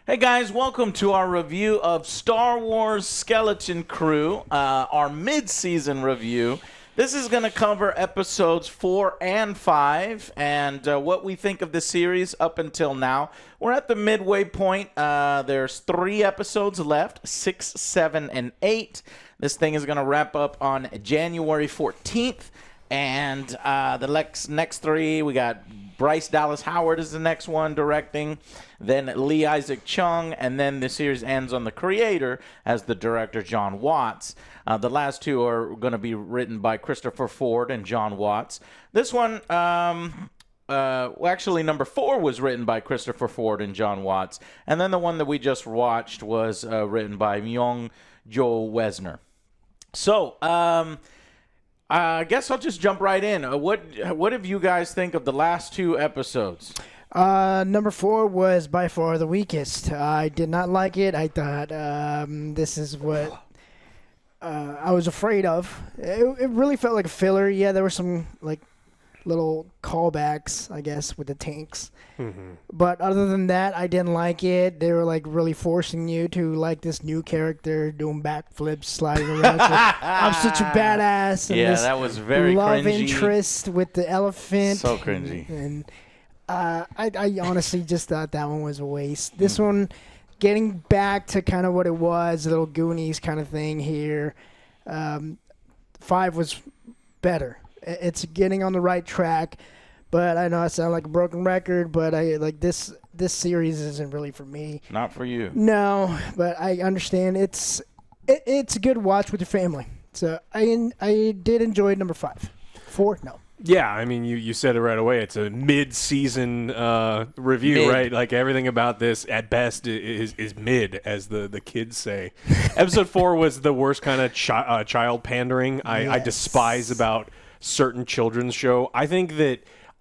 Hey guys, welcome to our review of Star Wars Skeleton Crew, our mid-season review. This is going to cover episodes 4 and 5 and what we think of the series up until now. We're at the midway point. There's 3 episodes left, 6, 7, and 8. This thing is going to wrap up on January 14th. And the next 3, we got Bryce Dallas Howard is the next one directing, then Lee Isaac Chung, and then the series ends on the creator as the director, John Watts. The last 2 are going to be written by Christopher Ford and John Watts. This one, actually, number 4 was written by Christopher Ford and John Watts, and then the one that we just watched was written by AngryJoe Alex. So, I guess I'll just jump right in. What have you guys think of the last 2 episodes? Number 4 was by far the weakest. I did not like it. I thought this is what I was afraid of. It really felt like a filler. Yeah, there were some like little callbacks, I guess, with the tanks. Mm-hmm. But other than that, I didn't like it. They were like really forcing you to like this new character doing backflips, sliding around. I'm such a badass. And yeah, that was very love cringy. Interest with the elephant. So cringy. And I honestly just thought that one was a waste. This one, getting back to kind of what it was, a little Goonies kind of thing here. 5 was better. It's getting on the right track, but I know I sound like a broken record, but I like this series isn't really for me. Not for you. No, but I understand it's a good watch with your family. So I did enjoy number 5. 4, no. Yeah, I mean, you said it right away. It's a mid-season review, right? Like, everything about this, at best, is mid, as the kids say. Episode 4 was the worst kind of child pandering I despise about certain children's show. I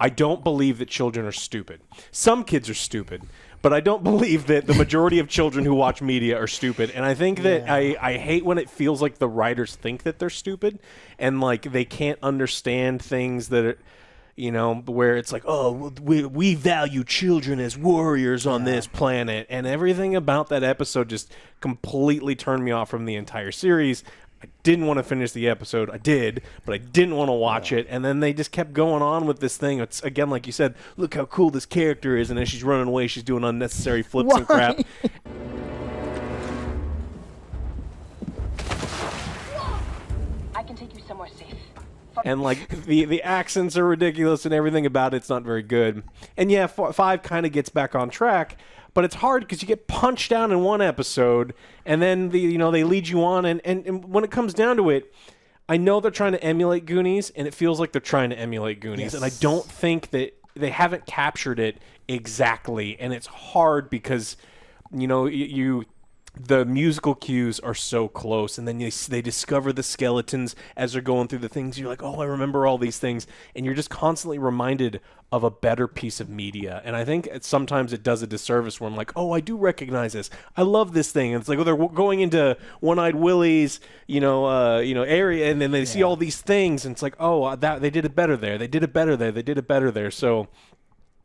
don't believe that children are stupid. Some kids are stupid, but I don't believe that the majority of children who watch media are stupid. And I think that I hate when it feels like the writers think that they're stupid and like they can't understand things that are, where it's like, oh, we value children as warriors on this planet. And everything about that episode just completely turned me off from the entire series. I didn't want to finish the episode. I did, but I didn't want to watch it. And then they just kept going on with this thing. It's, again, like you said, look how cool this character is. And as she's running away, she's doing unnecessary flips and crap. I can take you somewhere safe. And, like, the accents are ridiculous and everything about it's not very good. And, yeah, 5 kind of gets back on track. But it's hard because you get punched down in one episode, and then they lead you on. And when it comes down to it, I know they're trying to emulate Goonies, and it feels like they're trying to emulate Goonies. Yes. And I don't think that they haven't captured it exactly. And it's hard because, the musical cues are so close, and then they discover the skeletons as they're going through the things. You're like, oh, I remember all these things, and you're just constantly reminded of a better piece of media. And I think sometimes it does a disservice where I'm like, oh, I do recognize this. I love this thing. And it's like, oh, they're going into One-Eyed Willie's, area, and then they see all these things, and it's like, oh, they did it better there. They did it better there. They did it better there. So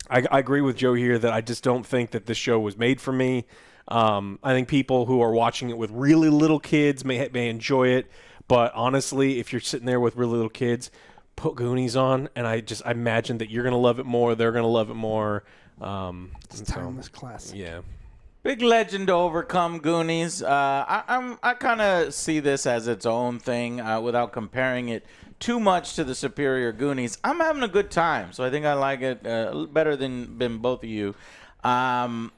I agree with Joe here that I just don't think that this show was made for me. I think people who are watching it with really little kids may enjoy it, but honestly, if you're sitting there with really little kids, put Goonies on, and I imagine that you're gonna love it more. They're gonna love it more. It's timeless classic. Yeah. Big legend to overcome, Goonies. I kind of see this as its own thing without comparing it too much to the superior Goonies. I'm having a good time, so I think I like it better than both of you. I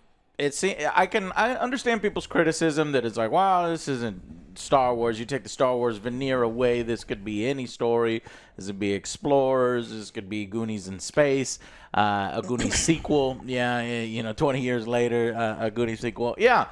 understand people's criticism that it's like, wow, this isn't Star Wars. You take the Star Wars veneer away, this could be any story. This could be Explorers. This could be Goonies in space. A Goonies sequel. 20 years later, a Goonies sequel. Yeah.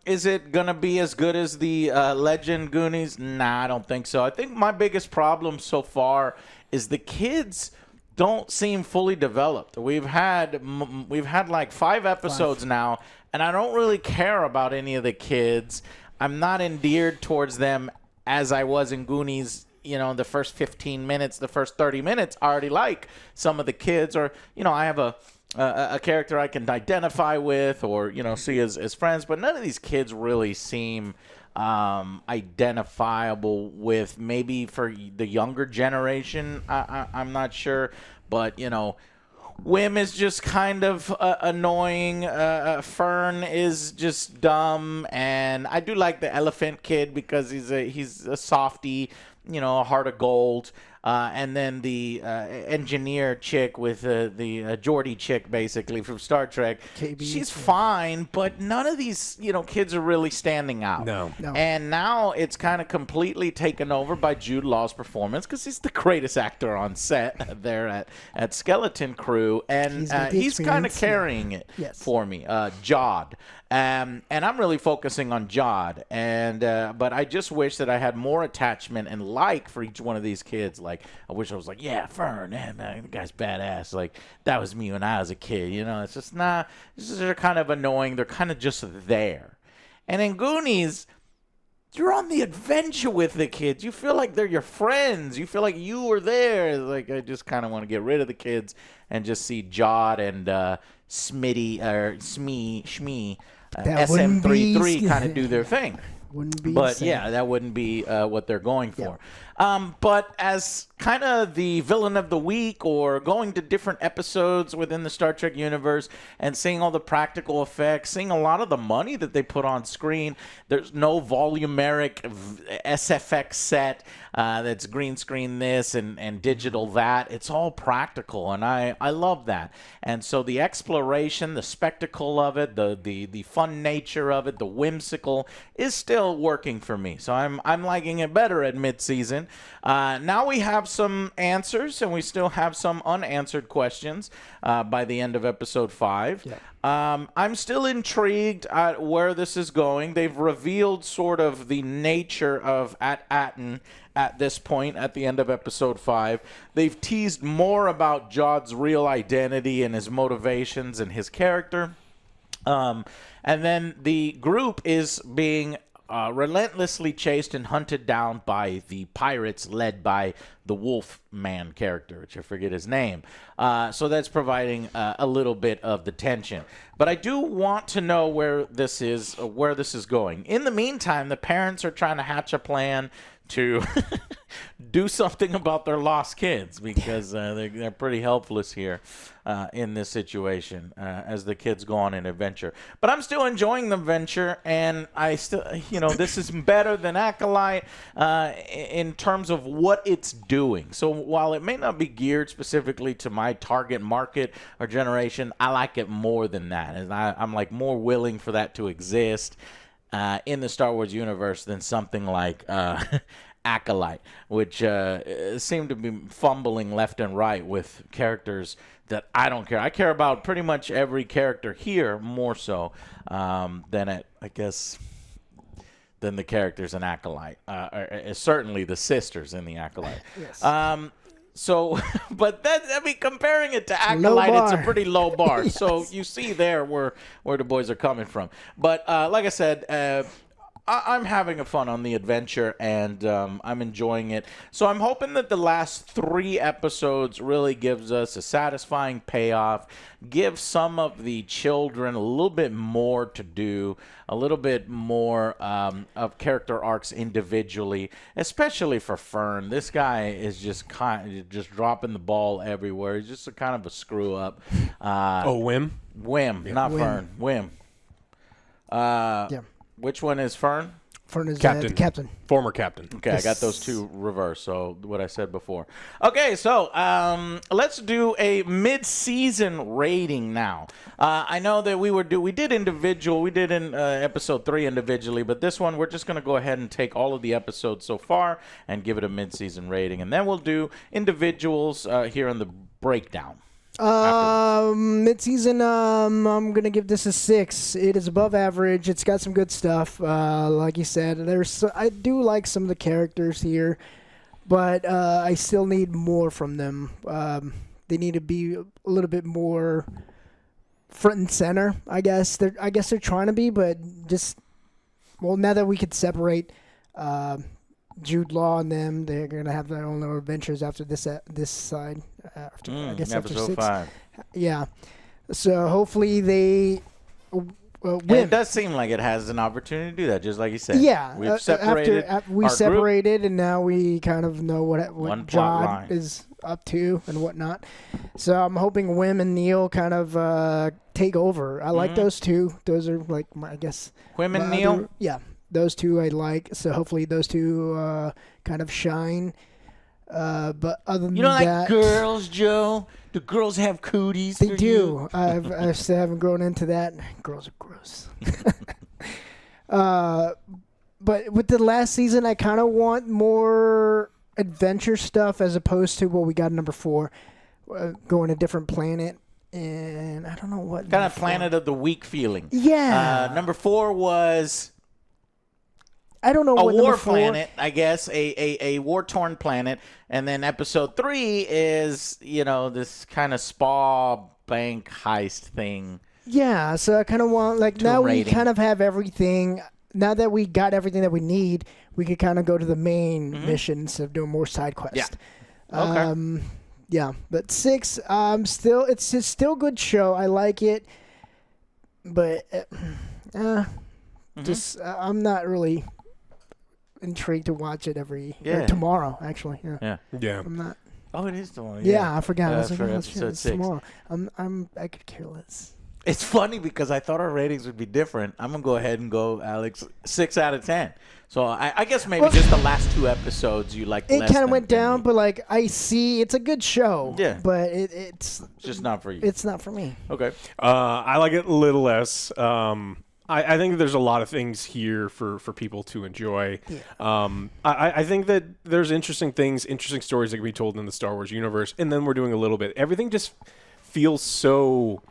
Is it going to be as good as the legend Goonies? Nah, I don't think so. I think my biggest problem so far is the kids don't seem fully developed. We've had like 5 episodes now, and I don't really care about any of the kids. I'm not endeared towards them as I was in Goonies. The first 15 minutes, the first 30 minutes, I already like some of the kids. Or, I have a a character I can identify with or, see as friends. But none of these kids really seem identifiable with. Maybe for the younger generation, I'm not sure. But, Wim is just kind of annoying. Fern is just dumb. And I do like the elephant kid because he's a softie, a heart of gold. And then the engineer chick with the Geordie chick, basically, from Star Trek. KB, she's fine, but none of these, kids are really standing out. No. And now it's kind of completely taken over by Jude Law's performance because he's the greatest actor on set there at Skeleton Crew. And he's kind of carrying it for me. Jod. And I'm really focusing on Jod. But I just wish that I had more attachment and like for each one of these kids. Like, I wish I was like, yeah, Fern, man, that guy's badass. Like, that was me when I was a kid. It's just, they're kind of annoying. They're kind of just there. And in Goonies, you're on the adventure with the kids. You feel like they're your friends. You feel like you were there. Like, I just kind of want to get rid of the kids and just see Jod and Smitty or Shmee. SM33 kind of do their thing. But yeah, that wouldn't be what they're going for. But as kind of the villain of the week or going to different episodes within the Star Trek universe and seeing all the practical effects, seeing a lot of the money that they put on screen, there's no volumeric SFX set that's green screen this and digital that. It's all practical, and I love that. And so the exploration, the spectacle of it, the fun nature of it, the whimsical is still working for me. So I'm liking it better at mid-season. Now we have some answers, and we still have some unanswered questions by the end of episode 5. Yeah. I'm still intrigued at where this is going. They've revealed sort of the nature of Aten at this point at the end of episode 5. They've teased more about Jod's real identity and his motivations and his character. And then the group is being relentlessly chased and hunted down by the pirates led by the Wolf Man character, which I forget his name. So that's providing a little bit of the tension. But I do want to know where this is going. In the meantime, the parents are trying to hatch a plan to do something about their lost kids because they're pretty helpless here in this situation as the kids go on an adventure. But I'm still enjoying the adventure, and I still, this is better than Acolyte in terms of what it's doing. So while it may not be geared specifically to my target market or generation, I like it more than that. And I'm like more willing for that to exist in the Star Wars universe than something like Acolyte, which seemed to be fumbling left and right with characters that I don't care. I care about pretty much every character here more so than the characters in Acolyte. Certainly the sisters in the Acolyte. Yes. But comparing it to Acolyte, it's a pretty low bar. Yes. So you see there where the boys are coming from. But like I said, I'm having fun on the adventure, and I'm enjoying it. So I'm hoping that the last 3 episodes really gives us a satisfying payoff, give some of the children a little bit more to do, a little bit more of character arcs individually, especially for Fern. This guy is just dropping the ball everywhere. He's just a kind of a screw up. Wim? Wim, not Wim. Fern. Wim. Yeah. Which one is Fern? Fern is captain. Captain. Former captain. Okay, yes. I got those two reversed, so what I said before. Okay, so let's do a mid-season rating now. I know that we did individual. We did in episode 3 individually, but this one we're just going to go ahead and take all of the episodes so far and give it a mid-season rating, and then we'll do individuals here in the breakdown. Mid-season, I'm gonna give this a 6. It is above average. It's got some good stuff. Like you said, I do like some of the characters here, but I still need more from them. They need to be a little bit more front and center. I guess they're trying to be, but now that we could separate Jude Law and them, they're gonna have their own adventures after this side. After episode 6. 5. Yeah, So hopefully they And win. it does seem like it has an opportunity to do that, just like you said. Yeah, We've separated. after we our group. separated, and now we kind of know One what plot Jod line. is up to and whatnot. So I'm hoping Wim and Neil kind of take over. I like those two. Those are like I guess. Wim and my Neil? other- yeah, those two I like. So hopefully those two kind of shine. But other than You don't that, like girls, Joe? Do girls have cooties? they for do. you? I still haven't grown into that. Girls are gross. But with the last season, I kind of want more adventure stuff as opposed to what we got in number 4, going a different planet. And I don't know what Kind number of 4 Planet of the Week feeling. Yeah. Number 4 was I don't know a what war number 4. planet, I guess, a war-torn planet. And then episode 3 is, this kind of spa bank heist thing. Yeah, so I kind of want now rating. we kind of have everything. Now that we got everything that we need, we could kind of go to the main mission instead of doing more side quests. Yeah. Okay. Yeah, but 6, it's still a good show. I like it, but just I'm not really intrigued to watch it tomorrow. Actually, yeah. Yeah. I'm not. Oh, it is tomorrow. Yeah, I forgot. I was like, for oh, shit, episode it's 6. tomorrow. I could care less. It's funny because I thought our ratings would be different. I'm going to go ahead and go, Alex, 6 out of 10. So I guess maybe just the last 2 episodes you liked It less kind of than- went than down, me. but it's a good show. Yeah. But it's just not for you. it's not for me. Okay. I like it a little less. I think there's a lot of things here for people to enjoy. Yeah. I think that there's interesting stories that can be told in the Star Wars universe, and then we're doing a little bit. Everything just feels so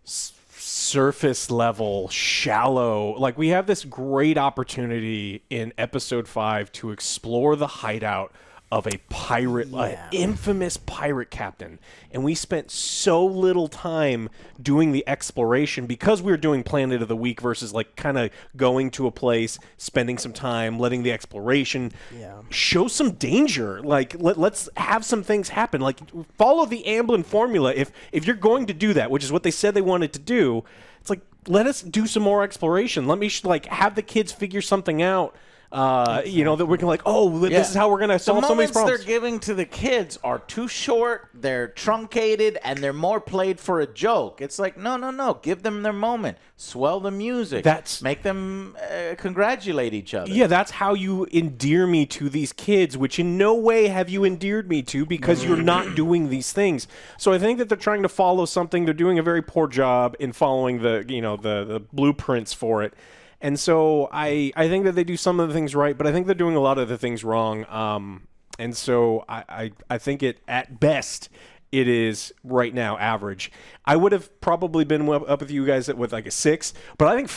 surface level, shallow. Like, we have this great opportunity in episode 5 to explore the hideout of a pirate, an infamous pirate captain. And we spent so little time doing the exploration because we were doing Planet of the Week versus kind of going to a place, spending some time, letting the exploration show some danger. Let's have some things happen. Follow the Amblin formula. If you're going to do that, which is what they said they wanted to do, it's let us do some more exploration. Let me have the kids figure something out. That we're this is how we're gonna solve some of these The moments problems. they're giving to the kids are too short, they're truncated, and they're more played for a joke. It's no. Give them their moment. Swell the music. Make them congratulate each other. Yeah, that's how you endear me to these kids, which in no way have you endeared me to because you're not doing these things. So I think that they're trying to follow something. They're doing a very poor job in following the blueprints for it. And so I think that they do some of the things right, but I think they're doing a lot of the things wrong. And so I think at best it is right now average. I would have probably been up with you guys with a 6, but I think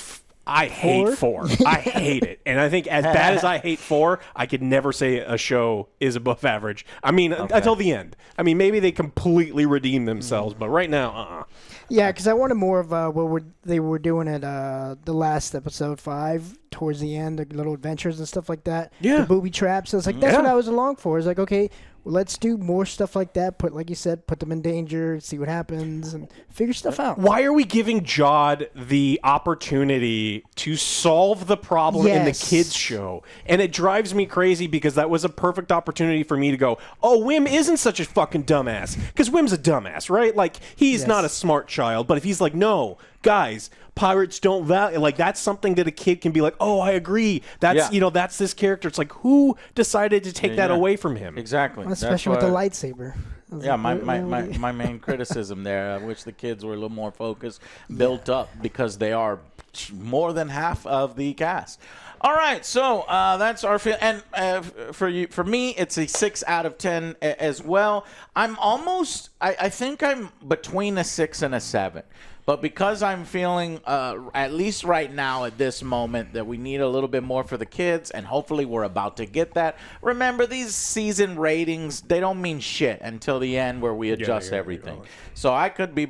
I hate 4. I hate it. And I think as bad as I hate 4, I could never say a show is above average. I mean, until the end. I mean, maybe they completely redeem themselves, but right now, Yeah, because I wanted more of what they were doing at the last episode 5 towards the end, the little adventures and stuff like that. Yeah. The booby traps. So it's that's what I was along for. It's okay, well, let's do more stuff like that. Like you said, put them in danger, see what happens, and figure stuff out. Why are we giving Jod the opportunity to solve the problem in the kids' show? And it drives me crazy because that was a perfect opportunity for me to go, oh, Wim isn't such a fucking dumbass. Because Wim's a dumbass, right? He's not a smart child. But if he's no, guys, pirates don't value. That's something that a kid can be oh, I agree. That's, that's this character. It's who decided to take that away from him? Exactly. Especially with the lightsaber. Yeah, my main criticism there, I wish the kids were a little more focused, built up, because they are more than half of the cast. All right, so that's our feel, and for me, it's a 6 out of 10 as well. I'm almost, I think I'm between a 6 and a 7, But because I'm feeling, at least right now at this moment, that we need a little bit more for the kids, and hopefully we're about to get that. Remember, these season ratings, they don't mean shit until the end where we adjust everything. So I could be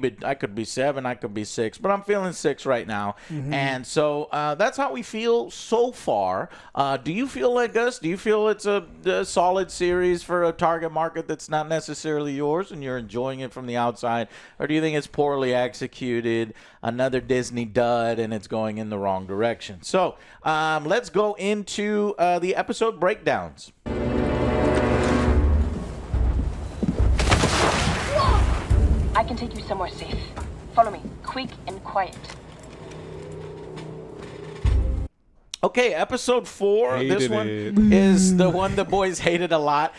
7, I could be 6, but I'm feeling 6 right now. And so that's how we feel so far. Do you feel like us? Do you feel it's a solid series for a target market that's not necessarily yours and you're enjoying it from the outside? Or do you think it's poorly executed, another Disney dud, and it's going in the wrong direction? So let's go into the episode breakdowns. I can take you somewhere safe. Follow me, quick and quiet. Okay, episode 4. This one is the one the boys hated a lot.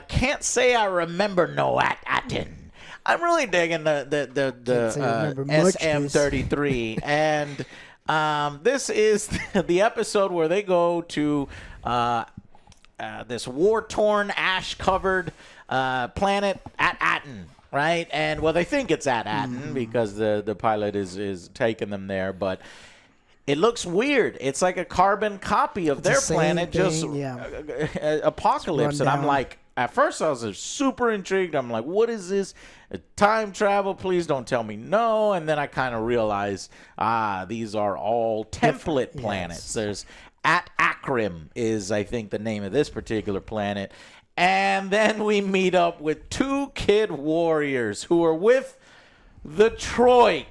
Can't say I remember no Atten. I'm really digging the SM33, and this is the episode where they go to this war-torn, ash-covered planet at Atten. Right, and well, they think it's at Atten because the pilot is taking them there, but it looks weird. It's like a carbon copy of their planet, just apocalypse. And I'm like, at first I was super intrigued. I'm like, what is this? Time travel? Please don't tell me no. And then I kind of realized, these are all template planets. Yes. There's at Akrim is, I think, the name of this particular planet. And then we meet up with 2 kid warriors who are with the Troik.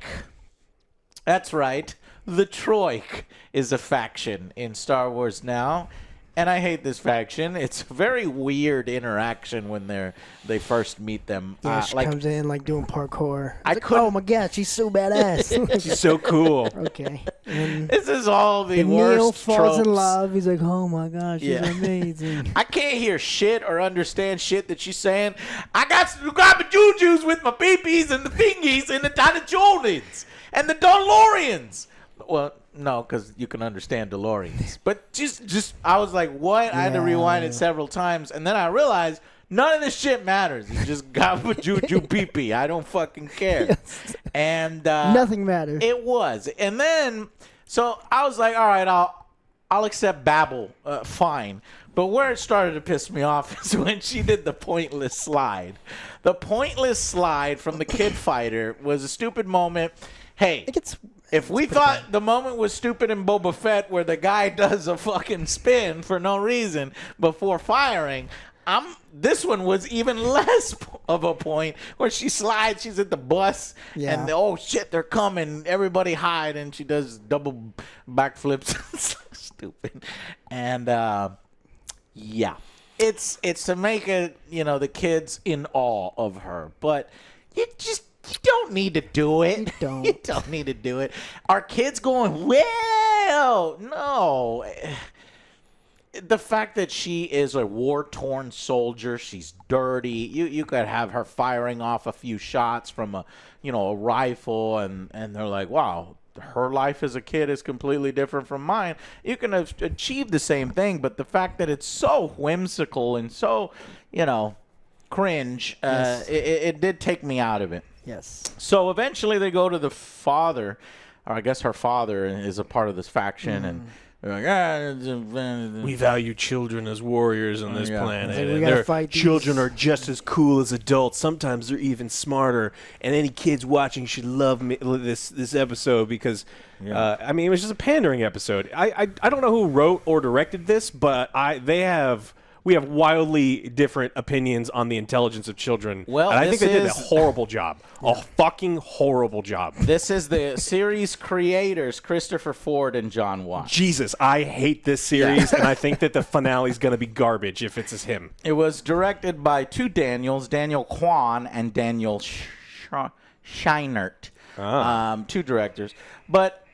That's right. The Troik is a faction in Star Wars now. And I hate this faction. It's a very weird interaction when they first meet them. Yeah, she comes in like doing parkour. Oh my god, she's so badass. She's so cool. Okay. This is all the worst Neil falls tropes. in love. He's like, oh my gosh, she's amazing. I can't hear shit or understand shit that she's saying. I got some grab jujus with my peepees and the fingies and the Jonins and the DeLoreans. Well, no, because you can understand DeLoreans. But just, I was like, what? I had to rewind it several times. And then I realized none of this shit matters. You just got with juju pee-pee. I don't fucking care. Yes. And nothing matters. It was. And then, so I was like, all right, I'll accept babble. Fine. But where it started to piss me off is when she did the pointless slide. The pointless slide from the kid fighter was a stupid moment. Hey. If we thought the moment was stupid in Boba Fett where the guy does a fucking spin for no reason before firing, this one was even less of a point where she slides, she's at the bus, and oh shit, they're coming, everybody hide, and she does double backflips. Stupid. And it's to make the kids in awe of her, but you don't need to do it. You don't need to do it. Are kids going, well, no. The fact that she is a war-torn soldier, she's dirty. You could have her firing off a few shots from a rifle, and they're like, wow, her life as a kid is completely different from mine. You can achieve the same thing, but the fact that it's so whimsical and so, cringe, it did take me out of it. Yes. So eventually they go to the father, or I guess her father is a part of this faction, and they're like, we value children as warriors on this planet. Like, and their children are just as cool as adults. Sometimes they're even smarter. And any kids watching should love this episode because, it was just a pandering episode. I don't know who wrote or directed this, but we have wildly different opinions on the intelligence of children. Well, and I think they did a horrible job. A fucking horrible job. This is the series creators, Christopher Ford and John Watts. Jesus, I hate this series, and I think that the finale is going to be garbage if it's him. It was directed by 2 Daniels, Daniel Kwan and Daniel Scheinert. 2 directors. But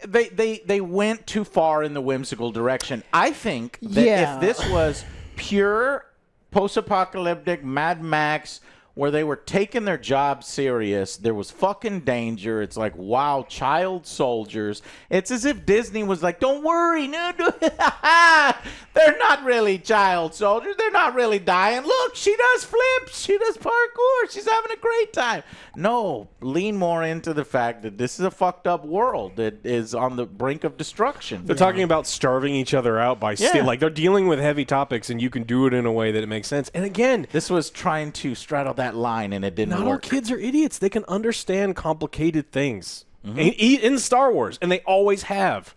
they went too far in the whimsical direction. I think that if this was pure post-apocalyptic Mad Max where they were taking their job serious. There was fucking danger. It's like, wow, child soldiers. It's as if Disney was like, don't worry, no, they're not really child soldiers. They're not really dying. Look, she does flips. She does parkour. She's having a great time. No, lean more into the fact that this is a fucked up world that is on the brink of destruction. They're talking about starving each other out by like they're dealing with heavy topics, and you can do it in a way that it makes sense. And again, this was trying to straddle that line, and it didn't not work. all kids are idiots. They can understand complicated things in Star Wars, and they always have.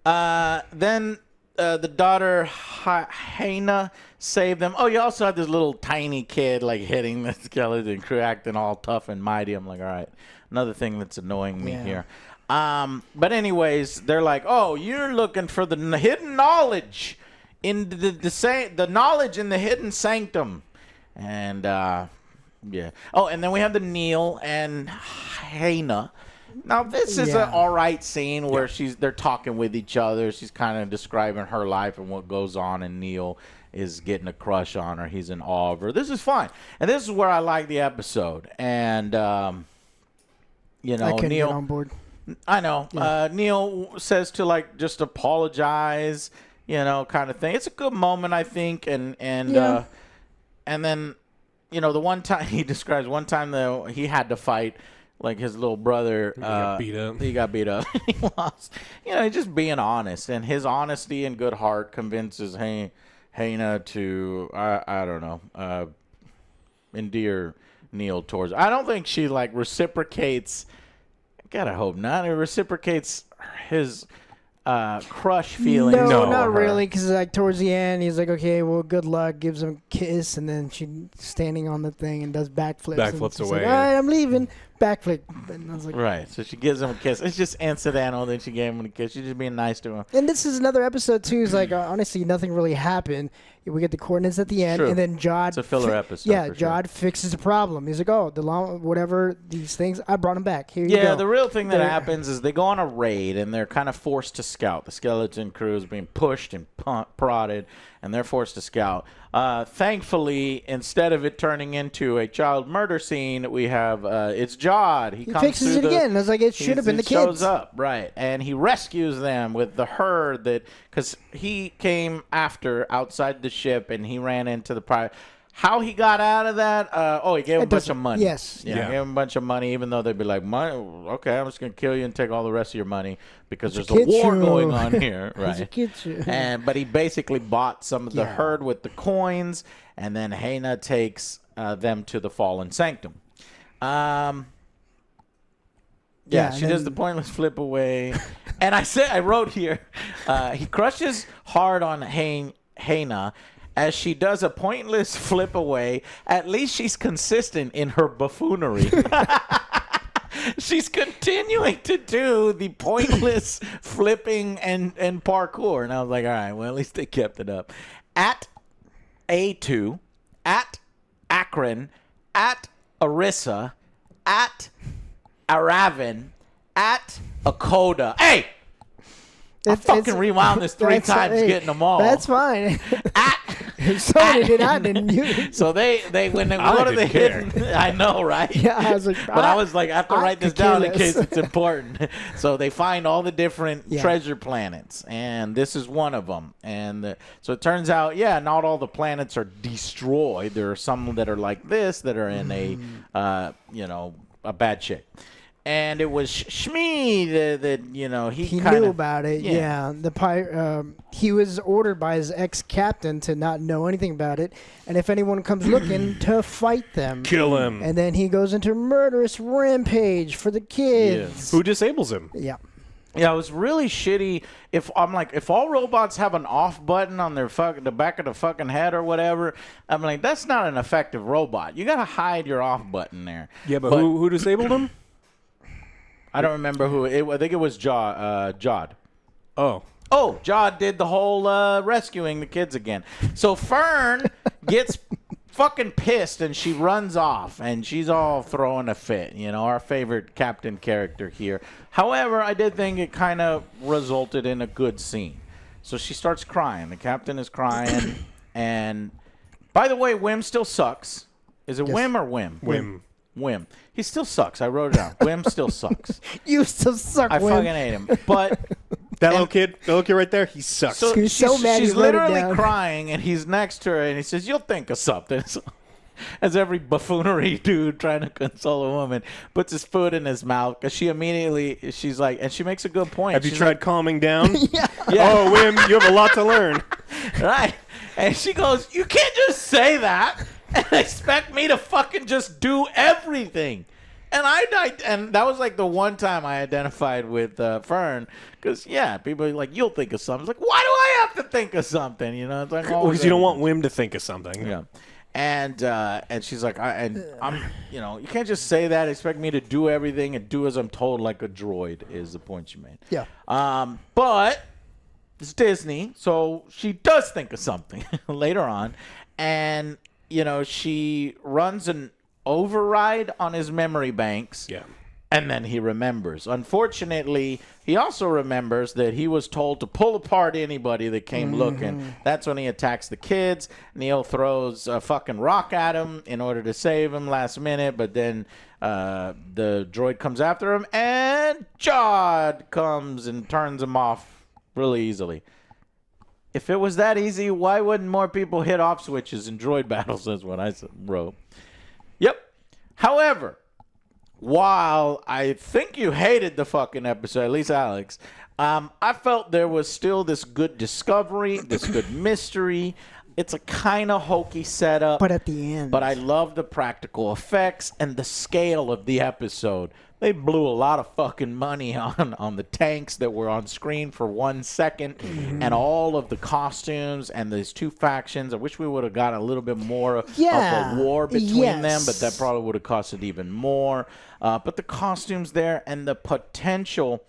Then the daughter, Hannah, saved them. Oh, you also had this little tiny kid, like, hitting the skeleton crew, acting all tough and mighty. I'm like, all right, another thing that's annoying me here. But anyways, they're like, oh, you're looking for the hidden knowledge in the knowledge in the hidden sanctum. And, yeah. Oh, and then we have the Neil and Hannah. Now, this is an all right scene where they're talking with each other. She's kind of describing her life and what goes on, and Neil is getting a crush on her. He's in awe of her. This is fine. And this is where I like the episode. And, you know, I couldn't Neil, get on board. I know. Yeah. Neil says to, like, just apologize, you know, kind of thing. It's a good moment, I think. And then, you know, the one time he describes one time though he had to fight, like, his little brother. He got beat up. He got beat up. He lost. You know, just being honest, and his honesty and good heart convinces Hannah to I don't know, endear Neil towards. I don't think she, like, reciprocates. Gotta hope not. It reciprocates his crush feelings. No, over not her. really, because, like, towards the end, he's like, okay, well, good luck, gives him a kiss, and then she's standing on the thing and does backflips. Backflips and away. Like, all right, I'm leaving. Backflip. And I was like, Right. So she gives him a kiss. It's just incidental that she gave him a kiss. She's just being nice to him. and this is another episode, too. Is like, honestly, nothing really happened. We get the coordinates at the end, True. and then Jod. It's a filler episode. Yeah, for sure. Jod fixes the problem. He's like, oh, whatever these things, I brought him back. Here you go. Yeah, the real thing that They're- happens is they go on a raid, and they're kind of forced to scout. The skeleton crew is being pushed and prodded, and they're forced to scout. Thankfully, instead of it turning into a child murder scene, we have it's Jod. He comes fixes through it again. I was like, it should have been the He shows kids. up, right, and he rescues them with the herd because he came after outside the ship, and he ran into the pirate. How he got out of that? He gave him a bunch of money. Yes. Yeah, gave him a bunch of money, even though they'd be like, money? Okay, I'm just going to kill you and take all the rest of your money because there's a kid war show. going on here. He's a Right. kid show. But he basically bought some of the Yeah. herd with the coins, and then Hannah takes them to the fallen sanctum. Yeah, She and does the then- pointless flip away. And I wrote here, he crushes hard on Hannah as she does a pointless flip away. At least she's consistent in her buffoonery. She's continuing to do the pointless flipping and parkour. And I was like, all right, well, at least they kept it up. At A2, at Akron, at Arissa, at Aravan, at Akoda. Hey! I fucking rewound this 3 times, getting them all. That's fine. So did I, didn't you? So they when they I go to the didn't care. hidden, I know, right? Yeah, I was like, but I was like, I have to I write this could care down in less. case it's important. So they find all the different Yeah. treasure planets, and this is one of them. And so it turns out, not all the planets are destroyed. There are some that are like this that are in a bad shape. And it was Shmi that he kind knew of about it. Yeah, he was ordered by his ex-captain to not know anything about it, and if anyone comes looking, to fight them. Kill him. And then he goes into murderous rampage for the kids. Who disables him? Yeah. Yeah, it was really shitty. If all robots have an off button on their the back of the fucking head or whatever, I'm like, that's not an effective robot. You gotta hide your off button there. Yeah, but who disabled him? I don't remember who. I think it was Jod. Oh. Oh, Jod did the whole rescuing the kids again. So Fern gets fucking pissed and she runs off and she's all throwing a fit. Our favorite captain character here. However, I did think it kind of resulted in a good scene. So she starts crying. The captain is crying. And by the way, Wim still sucks. Is it Wim or Wim? Wim. He still sucks. I wrote it down. Wim still sucks. You still suck, I Wim. fucking hate him. But That little kid right there, he sucks. so He's so mad he she's wrote it literally down. crying, and he's next to her, and he says, "You'll think of something." So, as every buffoonery dude trying to console a woman puts his foot in his mouth, because she's like, and she makes a good point. Have you She's tried calming down? Yeah. Oh, Wim, you have a lot to learn. right? And she goes, "You can't just say that and expect me to fucking just do everything." And that was like the one time I identified with Fern, because people are like, "You'll think of something." It's like, why do I have to think of something? You know, it's like Because you don't want Wim to think of something. Yeah. And she's like, I'm, you can't just say that, expect me to do everything and do as I'm told like a droid, is the point she made. Yeah. But it's Disney, so she does think of something later on, and she runs an override on his memory banks. Yeah. And then he remembers. Unfortunately, he also remembers that he was told to pull apart anybody that came looking. That's when he attacks the kids. Neil throws a fucking rock at him in order to save him last minute, but then the droid comes after him, and Jod comes and turns him off really easily. If it was that easy, why wouldn't more people hit off switches in droid battles? That's what I wrote. Yep. However, while I think you hated the fucking episode, at least Alex, I felt there was still this good discovery, this good mystery. It's a kind of hokey setup. But at the end. But I love the practical effects and the scale of the episode. They blew a lot of fucking money on the tanks that were on screen for 1 second, and all of the costumes and these two factions. I wish we would have got a little bit more of a war between them, but that probably would have costed even more. But the costumes there and the potential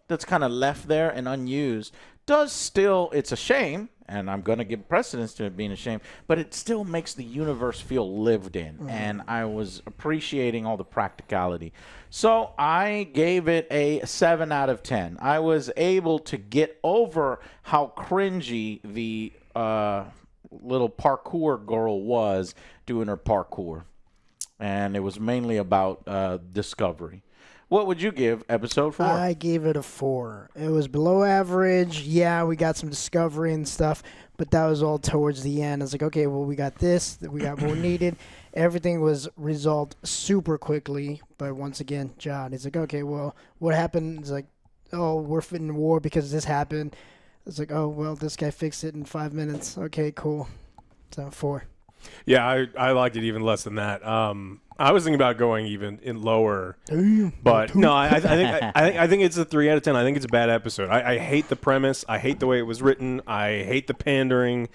that's kind of left there and unused does still, it's a shame, and I'm going to give precedence to it being a shame, but it still makes the universe feel lived in, and I was appreciating all the practicality. So I gave it a 7 out of 10. I was able to get over how cringy the little parkour girl was doing her parkour, and it was mainly about discovery. What would you give episode 4? I gave it a 4. It was below average. Yeah, we got some discovery and stuff, but that was all towards the end. I was like, okay, well, we got this. We got what we needed. Everything was resolved super quickly. But once again, John, it's like, okay, well, what happened? It's like, oh, we're in war because this happened. It's like, oh, well, this guy fixed it in 5 minutes. Okay, cool. So 4. Yeah, I liked it even less than that. I was thinking about going even in lower, but no, I think it's a 3 out of 10. I think it's a bad episode. I hate the premise. I hate the way it was written. I hate the pandering.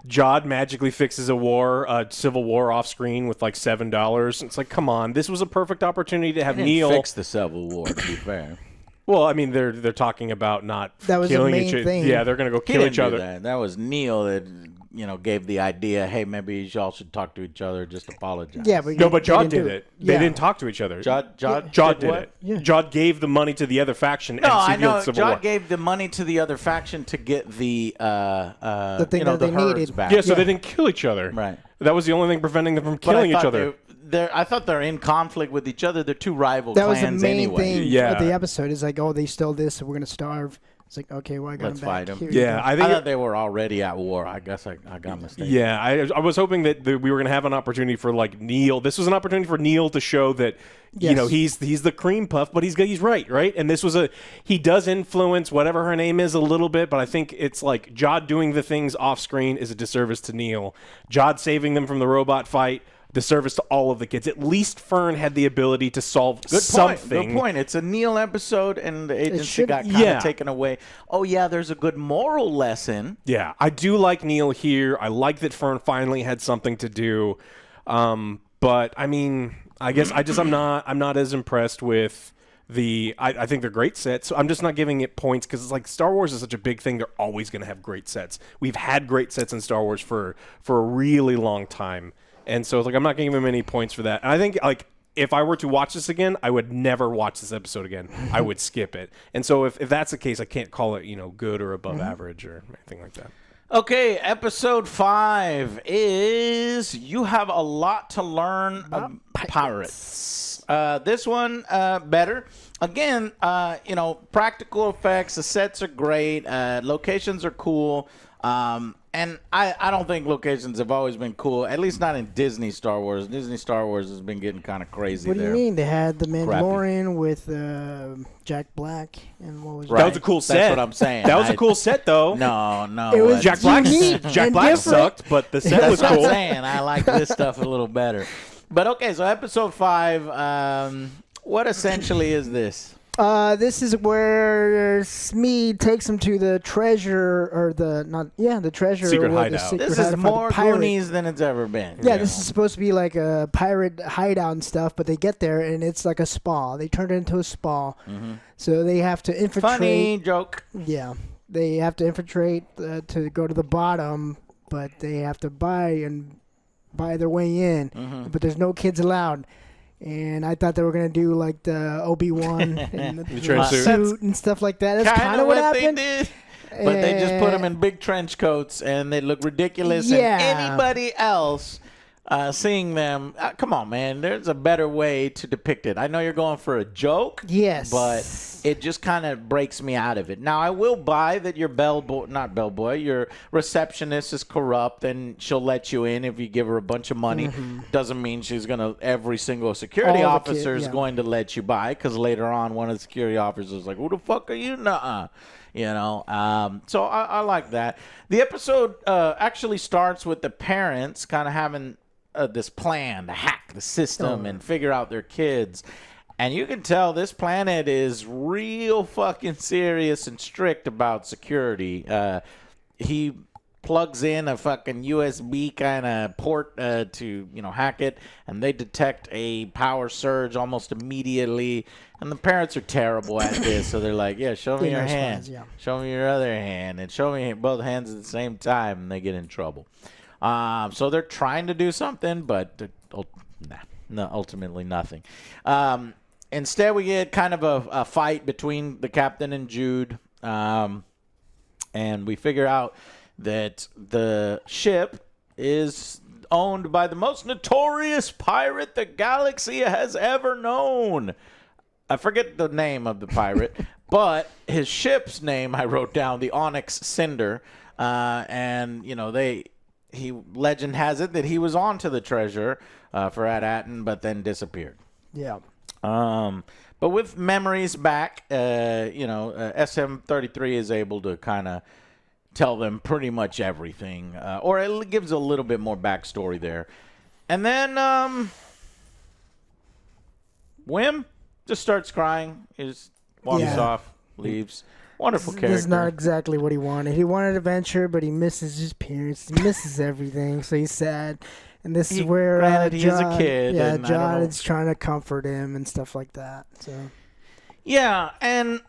Jod magically fixes a civil war off screen with like $7. It's like, come on, this was a perfect opportunity to have Neil fix the Civil War. To be fair. Well, I mean, they're talking about not that was killing the main each other. thing. Yeah, they're gonna go kill each other. That was Neil that gave the idea. Hey, maybe y'all should talk to each other. Just apologize. Yeah, but but Jod did it. They didn't talk to each other. Jod did what? it. Yeah. Jod gave the money to the other faction. No, I know. Civil War. Jod gave the money to the other faction to get the thing that they herds needed back. Yeah, so they didn't kill each other. Right. That was the only thing preventing them from killing each other. I thought they're in conflict with each other. They're two rival That was clans the main anyway. thing Yeah. of the episode. Is like, oh, they stole this, so we're gonna starve. It's like, okay, well, I got Let's them back. fight 'em. Here you Yeah, go. I I think. thought they were already at war. I guess I got mistaken. Yeah, I was hoping that we were going to have an opportunity for like Neil. This was an opportunity for Neil to show that Yes. he's the cream puff, but he's right. And this was he does influence whatever her name is a little bit, but I think it's like Jod doing the things off screen is a disservice to Neil. Jod saving them from the robot fight, disservice to all of the kids. At least Fern had the ability to solve something. Good point. It's a Neil episode, and the agency got kind Yeah. of taken away. Oh, yeah, there's a good moral lesson. Yeah, I do like Neil here. I like that Fern finally had something to do. But I mean, I guess I'm not as impressed with I think they're great sets. So I'm just not giving it points because it's like Star Wars is such a big thing. They're always going to have great sets. We've had great sets in Star Wars for a really long time. And so it's like I'm not giving him any points for that. And I think like if I were to watch this again, I would never watch this episode again. I would skip it. And so if that's the case, I can't call it good or above average or anything like that. Okay, episode 5 is You Have a Lot to Learn About Pirates. This one, better. Again, practical effects, the sets are great, locations are cool. And I don't think locations have always been cool, at least not in Disney Star Wars. Disney Star Wars has been getting kind of crazy. What do you there. mean? They had the Mandalorian with Jack Black and what was That was a cool set. That's what I'm saying. That was a cool set, though. No. It was Jack Black. unique Jack and Black different. sucked, but the set That's was what cool. I'm saying. I like this stuff a little better. But okay, so episode 5, what essentially is this? This is where Smeed takes him to the treasure, or the treasure. Secret where hideout. The secret This is hideout for more the pirate. Goonies than it's ever been. Yeah, this is supposed to be like a pirate hideout and stuff, but they get there and it's like a spa. They turn it into a spa. So they have to infiltrate. Funny joke. Yeah, they have to infiltrate to go to the bottom, but they have to buy their way in. But there's no kids allowed. And I thought they were going to do like the Obi-Wan and the trench suit and stuff like that. That's kind of what happened. They did. But they just put them in big trench coats and they look ridiculous. Yeah. And anybody else seeing them, come on, man. There's a better way to depict it. I know you're going for a joke. Yes. But it just kind of breaks me out of it. Now, I will buy that your your receptionist is corrupt and she'll let you in if you give her a bunch of money. Doesn't mean she's going to, every single security officer is going to let you buy, because later on one of the security officers is like, who the fuck are you? Nuh-uh. So I like that. The episode actually starts with the parents kind of having this plan to hack the system and figure out their kids. And you can tell this planet is real fucking serious and strict about security. He plugs in a fucking USB kind of port to hack it, and they detect a power surge almost immediately. And the parents are terrible at this, so they're like, yeah, show me your hand. Show me your other hand, and show me both hands at the same time, and they get in trouble. So they're trying to do something, but ultimately nothing. Instead, we get kind of a fight between the captain and Jude, and we figure out that the ship is owned by the most notorious pirate the galaxy has ever known. I forget the name of the pirate, but his ship's name I wrote down, the Onyx Cinder, and legend has it that he was onto the treasure for At-Atten, but then disappeared. Yeah. But with memories back, SM-33 is able to kind of tell them pretty much everything, or it gives a little bit more backstory there. And then Wim just starts crying. He just walks off, leaves. Wonderful character. This is not exactly what he wanted. He wanted adventure, but he misses his parents. He misses everything, so he's sad. And this is where granted, he is a John, kid, yeah, and I John don't know. is trying to comfort him and stuff like that. So Yeah, and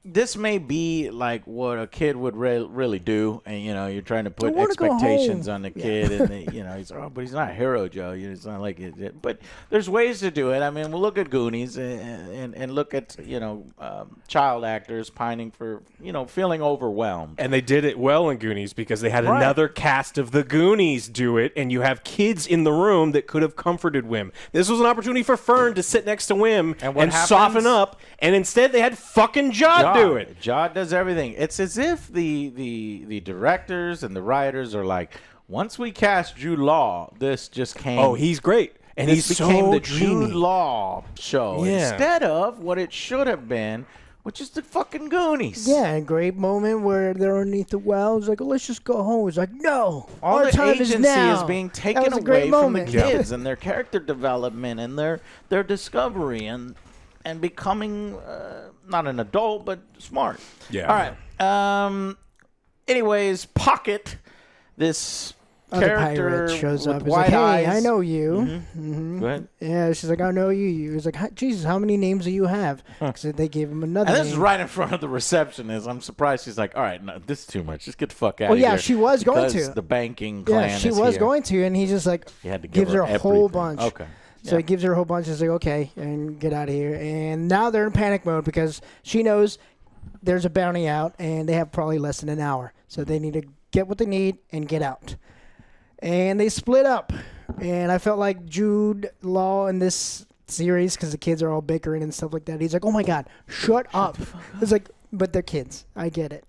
this may be like what a kid would really do, and you're trying to put expectations on the kid, and he's but he's not a hero, Joe. It's not like it. But there's ways to do it. I mean, we'll look at Goonies and look at child actors pining for feeling overwhelmed. And they did it well in Goonies because they had another cast of the Goonies do it, and you have kids in the room that could have comforted Wim. This was an opportunity for Fern to sit next to Wim and soften up, and instead they had fucking Jod do it. Jod does everything. It's as if the directors and the writers are like, once we cast Jude Law, this just came. Oh, he's great. And this he's became so the dreamy. Jude Law show instead of what it should have been, which is the fucking Goonies. yeah, a great moment where they're underneath the well. He's like, let's just go home. He's like, no, All our the time agency is now. is being That taken was a great away from the moment. kids and their character development and their discovery and becoming not an adult but smart. Yeah. All right. Anyways, Pocket, this Other character pirate shows with up. He's like, white hey, eyes. I know you. Go ahead. Yeah, she's like, I know you. He's like, Jesus, how many names do you have? So they gave him another And name. this is right in front of the receptionist. I'm surprised she's like, all right, no, this is too much. Just get the fuck out Well, of yeah, here. she was going because to. the banking clan Yeah, she is was here. going to, and he just like He had to give gives her a whole everything. bunch. Okay. So he gives her a whole bunch. He's like, okay, and get out of here. And now they're in panic mode because she knows there's a bounty out, and they have probably less than an hour. So they need to get what they need, and get out. And they split up. And I felt like Jude Law in this series, because the kids are all bickering and stuff like that. He's like, "Oh my God, shut up!" It's like, but they're kids. I get it.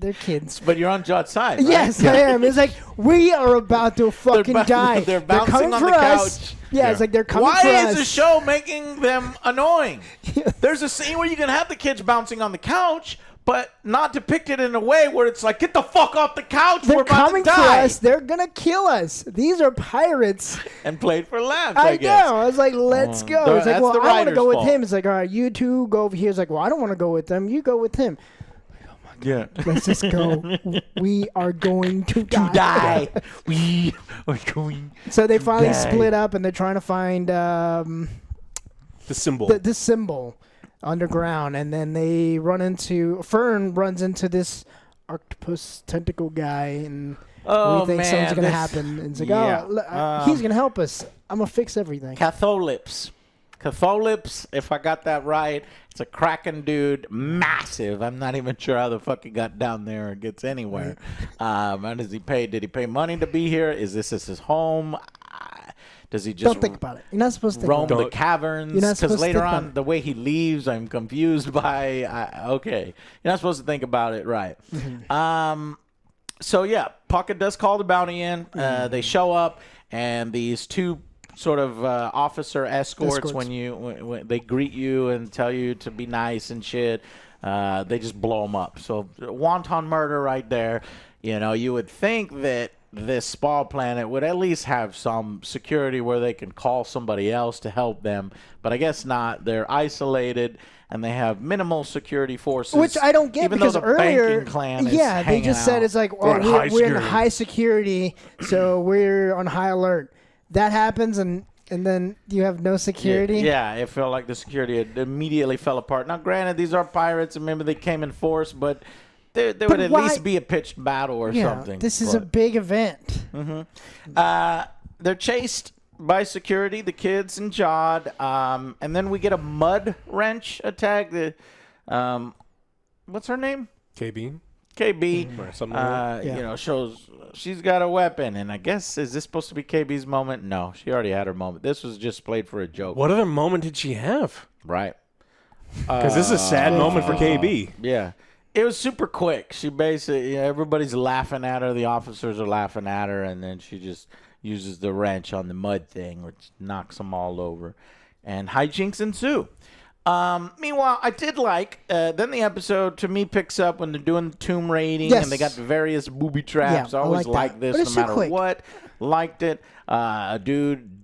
They're kids. But you're on Jod's side, right? Yes, I am. It's like we are about to fucking die. They're bouncing coming on for the us. couch. Yeah, it's like they're coming for Why us. is the show making them annoying? There's a scene where you can have the kids bouncing on the couch, but not depicted in a way where it's like, get the fuck off the couch. They're We're about coming to for die. us. They're gonna kill us. These are pirates. And played for laughs, I guess. know. I was like, let's go. That's It's like, well, the I want to go with writer's him. It's like, all right, you two go over here. It's like, well, I don't want to go with them. You go with him. Yeah. Let's just go. We are going to die. We are going. So they finally die. split up, and they're trying to find The symbol. the symbol underground, and then they Fern runs into this octopus tentacle guy, and Oh, we think man, something's gonna this- happen. And it's like, yeah. he's gonna help us. I'm gonna fix everything. Catholips. Catholips, if I got that right, it's a Kraken dude, massive. I'm not even sure how the fuck he got down there or gets anywhere. How does he pay? Did he pay money to be here? Is this his home? Does he just Don't think about it. You're not supposed to think roam about the it. caverns? You're not Because supposed to later think about on, it. the way he leaves, I'm confused by. Okay, you're not supposed to think about it, right? Mm-hmm. So yeah, Pocket does call the bounty in. Mm-hmm. They show up, and these two sort of officer escorts. When they greet you and tell you to be nice and shit, they just blow them up. So wanton murder right there. You know, you would think that this spa planet would at least have some security where they can call somebody else to help them, but I guess not. They're isolated and they have minimal security forces, Which I don't get, even because though the earlier, banking clan is they hanging just said out. it's like, We're on high we're in security. high security, so we're on high alert. That happens, and then you have no security. Yeah, it felt like the security immediately fell apart. Now, granted, these are pirates, and maybe they came in force, but there would at why- least be a pitched battle or something. This is a big event. They're chased by security, the kids and Jod, and then we get a mud wrench attack. What's her name? KB. KB. Or something like that. Yeah. You know, shows she's got a weapon, and I guess, is this supposed to be KB's moment? No, she already had her moment. This was just played for a joke, What other moment did she have? right? Because this is a sad moment for KB. Yeah. It was super quick. She basically, everybody's laughing at her. The officers are laughing at her, and then she just uses the wrench on the mud thing, which knocks them all over. And hijinks ensue. Meanwhile, I did like, then the episode, to me, picks up when they're doing the tomb raiding, Yes. and they got the various booby traps. Yeah, I I always like that. like this, But it's no too matter quick. what. Liked it. Dude,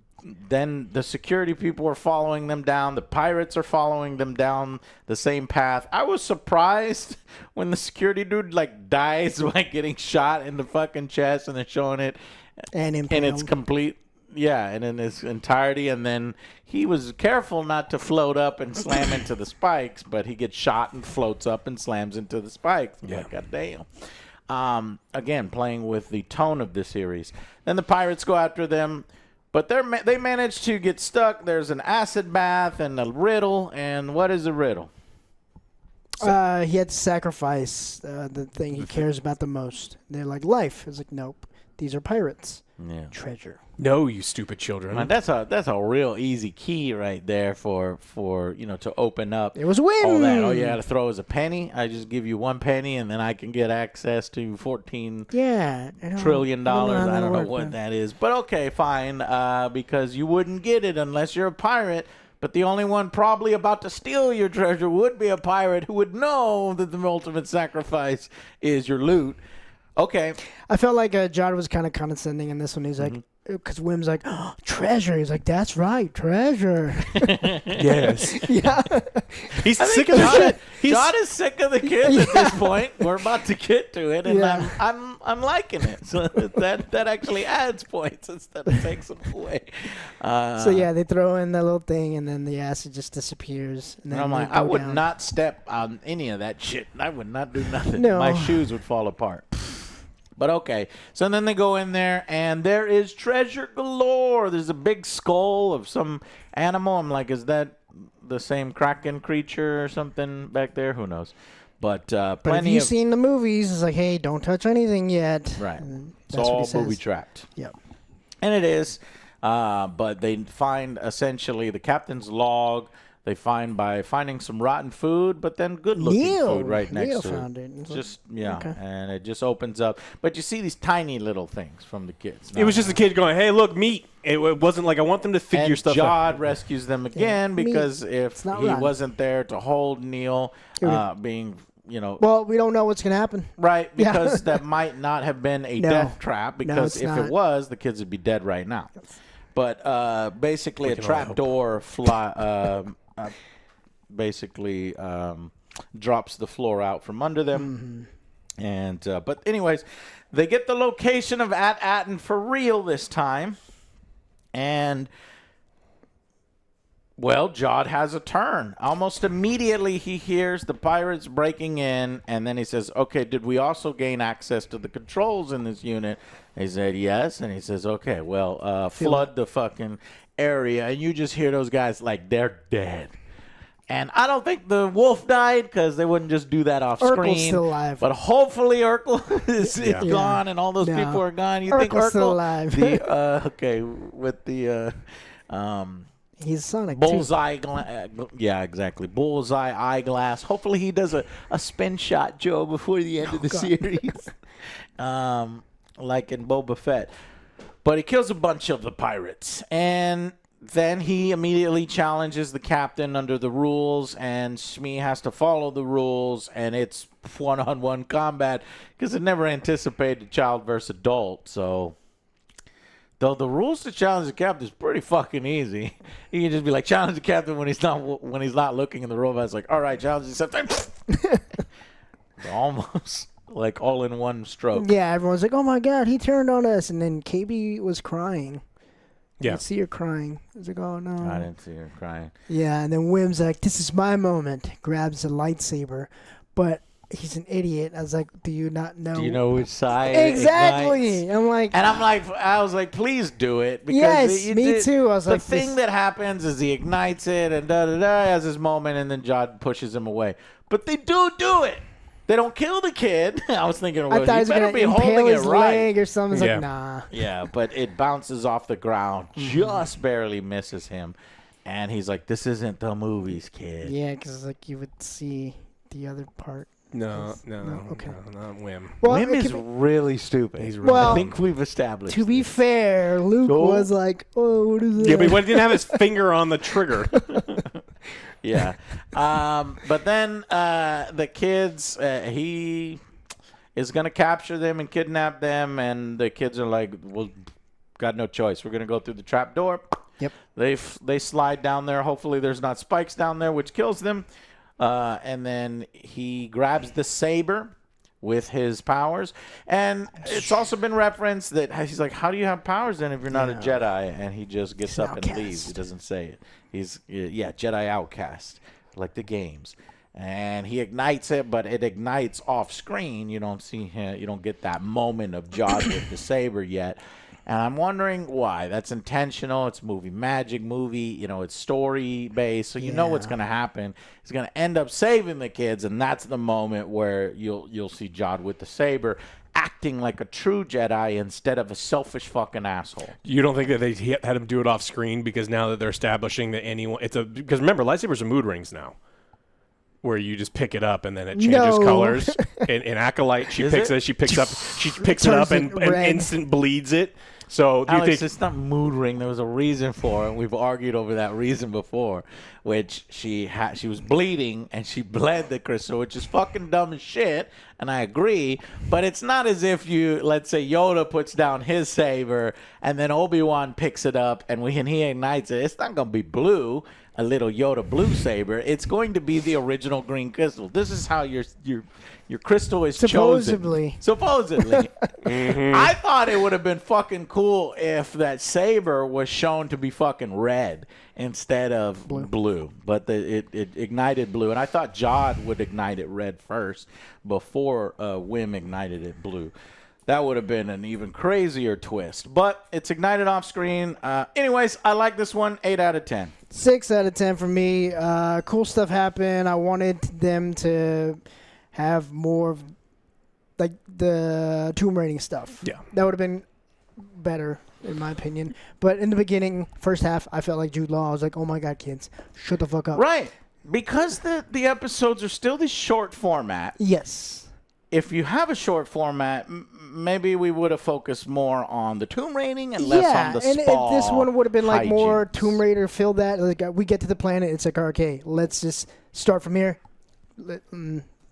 then the security people are following them down. The pirates are following them down the same path. I was surprised when the security dude dies by getting shot in the fucking chest, and they're showing it And in its impaled. complete, and in its entirety. And then he was careful not to float up and slam into the spikes, but he gets shot and floats up and slams into the spikes. I'm like, God damn. Again, playing with the tone of the series. Then the pirates go after them. But they managed to get stuck. There's an acid bath and a riddle. And what is the riddle? He had to sacrifice the thing he cares about the most. They're like, life. It's like, nope. These are pirates. Yeah. Treasure. No, you stupid children. Man, that's a real easy key right there for to open up. It was a win. All that. All you got to throw is a penny. I just give you one penny, and then I can get access to $14 Yeah. trillion. I don't know work, what man. that is, but okay, fine. Because you wouldn't get it unless you're a pirate. But the only one probably about to steal your treasure would be a pirate who would know that the ultimate sacrifice is your loot. Okay. I felt like Jod was kind of condescending in this one. He's like, because Wim's like, oh, treasure. He's like, that's right, treasure. Yes. Yeah. He's sick of the shit. John is sick of the kids at this point. We're about to get to it, and Yeah. I'm liking it. So that actually adds points instead of takes them away. So yeah, they throw in the little thing, and then the acid just disappears. And then I'm they like, go I would down. not step on any of that shit. I would not do nothing. No. My shoes would fall apart. But okay. So then they go in there, and there is treasure galore. There's a big skull of some animal. I'm like, is that the same Kraken creature or something back there? Who knows? But But if plenty you've of seen the movies, it's like, hey, don't touch anything yet. right. And It's that's what he all says. booby trapped. Yep. And it is, but they find essentially the captain's log. They find by finding some rotten food, but then good-looking food right next Neil to found it. it. Just yeah, Okay. and it just opens up. But you see these tiny little things from the kids. It was just a kid going, "Hey, look, meat." It wasn't like I want them to figure and stuff out. Jod rescues them again meat. because if It's not he rotten. wasn't there to hold Neil, being Well, we don't know what's going to happen. right, Yeah. because that might not have been a No. death trap. Because it's if not. it was, the kids would be dead right now. But basically, a can only trap hope. door basically drops the floor out from under them. And but anyways, they get the location of Atten for real this time, and well, Jod has a turn. Almost immediately, he hears the pirates breaking in, and then he says, "Okay, did we also gain access to the controls in this unit?" They said yes, and he says, "Okay, well, flood the fucking area," and you just hear those guys like they're dead. And I don't think the wolf died because they wouldn't just do that off Urkel's screen. still alive. But hopefully Urkel is Yeah. gone and all those No. people are gone. You think Urkel's Urkel? still alive. Okay, with the He's Sonic, too. bullseye. Yeah, exactly. Bullseye eyeglass. Hopefully he does a spin shot, Joe, before the end of the God. series, like in Boba Fett. But he kills a bunch of the pirates, and then he immediately challenges the captain under the rules, and Shmi has to follow the rules, and it's one-on-one combat because it never anticipated child versus adult. So, though the rules to challenge the captain is pretty fucking easy, you can just be like challenge the captain when he's not looking, and the robot's like, all right, challenge the captain. It's almost like all in one stroke. Yeah, everyone's like, oh my God, he turned on us. And then KB was crying. Yeah. I see her crying. I was like, oh no. I didn't see her crying. Yeah, and then Wim's like, this is my moment. Grabs a lightsaber. But he's an idiot. I was like, do you not know? Do you know which side? Exactly. ignites? I'm like, And I was like, please do it. Because yes, me too. I was the like, thing this- that happens is he ignites it and has his moment, and then Jod pushes him away. But they do it. They don't kill the kid. I was thinking, well, I thought he you was better going be to impale holding it his right. leg or something. It's Yeah. like, nah. Yeah, but it bounces off the ground, just barely misses him. And he's like, this isn't the movies, kid. Yeah, because like you would see the other part. No, okay. not Wim. Well, Wim it is could be- really stupid. He's really Well, I think we've established to be this. fair, Luke So- was like, oh, what is that? Yeah, but he didn't have his finger on the trigger. Yeah. But then the kids, he is going to capture them and kidnap them. And the kids are like, well, got no choice. We're going to go through the trap door. Yep. They slide down there. Hopefully there's not spikes down there, which kills them. And then he grabs the saber with his powers. And it's also been referenced that he's like, how do you have powers then if you're not a Jedi? And he just gets an up and outcast. leaves. He doesn't say it. He's, Jedi outcast, like the games. And he ignites it, but it ignites off screen. You don't see him. You don't get that moment of Jod with the saber yet. And I'm wondering why. That's intentional. It's movie magic, it's story based. So you know what's Yeah. going to happen. He's going to end up saving the kids, and that's the moment where you'll see Jod with the saber acting like a true Jedi instead of a selfish fucking asshole. You don't think that they had him do it off screen because now that they're establishing that because remember, lightsabers are mood rings now, where you just pick it up and then it changes No. colors. In Acolyte, she Is picks it? it. She picks it Turns up it and red. instant bleeds it. So do you Alex, think? it's not mood ring. There was a reason for it. We've argued over that reason before, which she was bleeding and she bled the crystal, which is fucking dumb as shit. And I agree, but it's not as if let's say Yoda puts down his saber and then Obi-Wan picks it up and when he ignites it, it's not gonna be blue. A little Yoda blue saber. It's going to be the original green crystal. This is how your crystal is Supposedly. chosen. Supposedly. I thought it would have been fucking cool if that saber was shown to be fucking red instead of blue. But it ignited blue, and I thought Jod would ignite it red first before Wim ignited it blue. That would have been an even crazier twist. But it's ignited off screen. Anyways, I like this one. 8 out of 10. 6 out of 10 for me. Cool stuff happened. I wanted them to have more of like the Tomb Raiding stuff. Yeah. That would have been better in my opinion. But in the beginning, first half, I felt like Jude Law. I was like, oh my God, kids, shut the fuck up. Right. Because the episodes are still the short format. Yes. If you have a short format, maybe we would have focused more on the Tomb Raiding and less on the and spa if this one would have been like more hijinks. Tomb Raider, fill that. Like we get to the planet, it's like, okay, let's just start from here.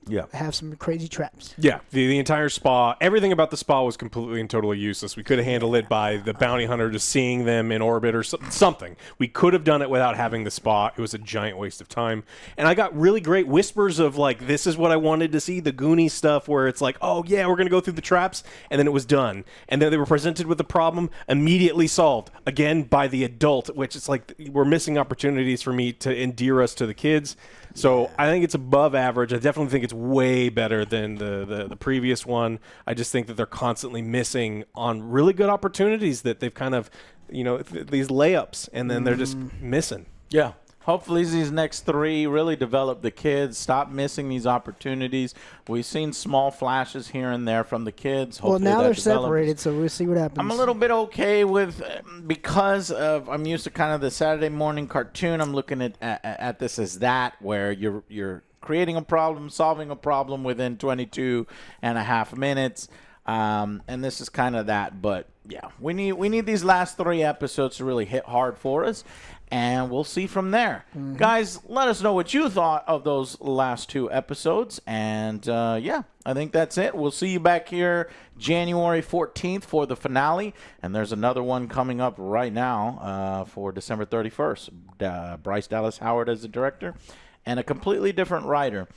Yeah. Have some crazy traps. Yeah, the entire spa, everything about the spa was completely and totally useless. We could have handled it by the bounty hunter just seeing them in orbit or something. We could have done it without having the spa. It was a giant waste of time. And I got really great whispers of like, this is what I wanted to see, the Goonies stuff where it's like, oh yeah, we're going to go through the traps, and then it was done. And then they were presented with the problem, immediately solved, again, by the adult, which is like, we're missing opportunities for me to endear us to the kids. So I think it's above average. I definitely think it's way better than the previous one. I just think that they're constantly missing on really good opportunities that they've kind of, these layups, and then they're just missing. Yeah. Hopefully these next three really develop the kids, stop missing these opportunities. We've seen small flashes here and there from the kids. Well, Hopefully now that they're develops. separated, so we'll see what happens. I'm a little bit okay with, because of, I'm used to kind of the Saturday morning cartoon. I'm looking at this as that, where you're creating a problem, solving a problem within 22 and a half minutes. And this is kind of that, but yeah, we need these last three episodes to really hit hard for us, and we'll see from there. Guys, let us know what you thought of those last two episodes, and yeah, I think that's it. We'll see you back here January 14th for the finale, and there's another one coming up right now for December 31st. Bryce Dallas Howard as the director, and a completely different writer.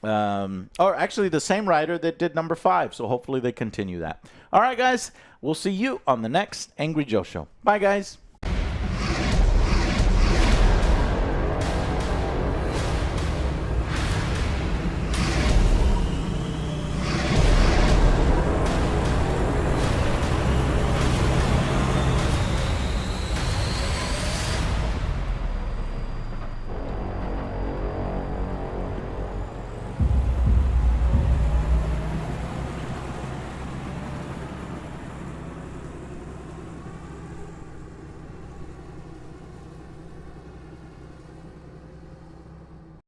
Or actually the same writer that did number 5, so hopefully they continue that. All right, guys, we'll see you on the next Angry Joe Show. Bye, guys.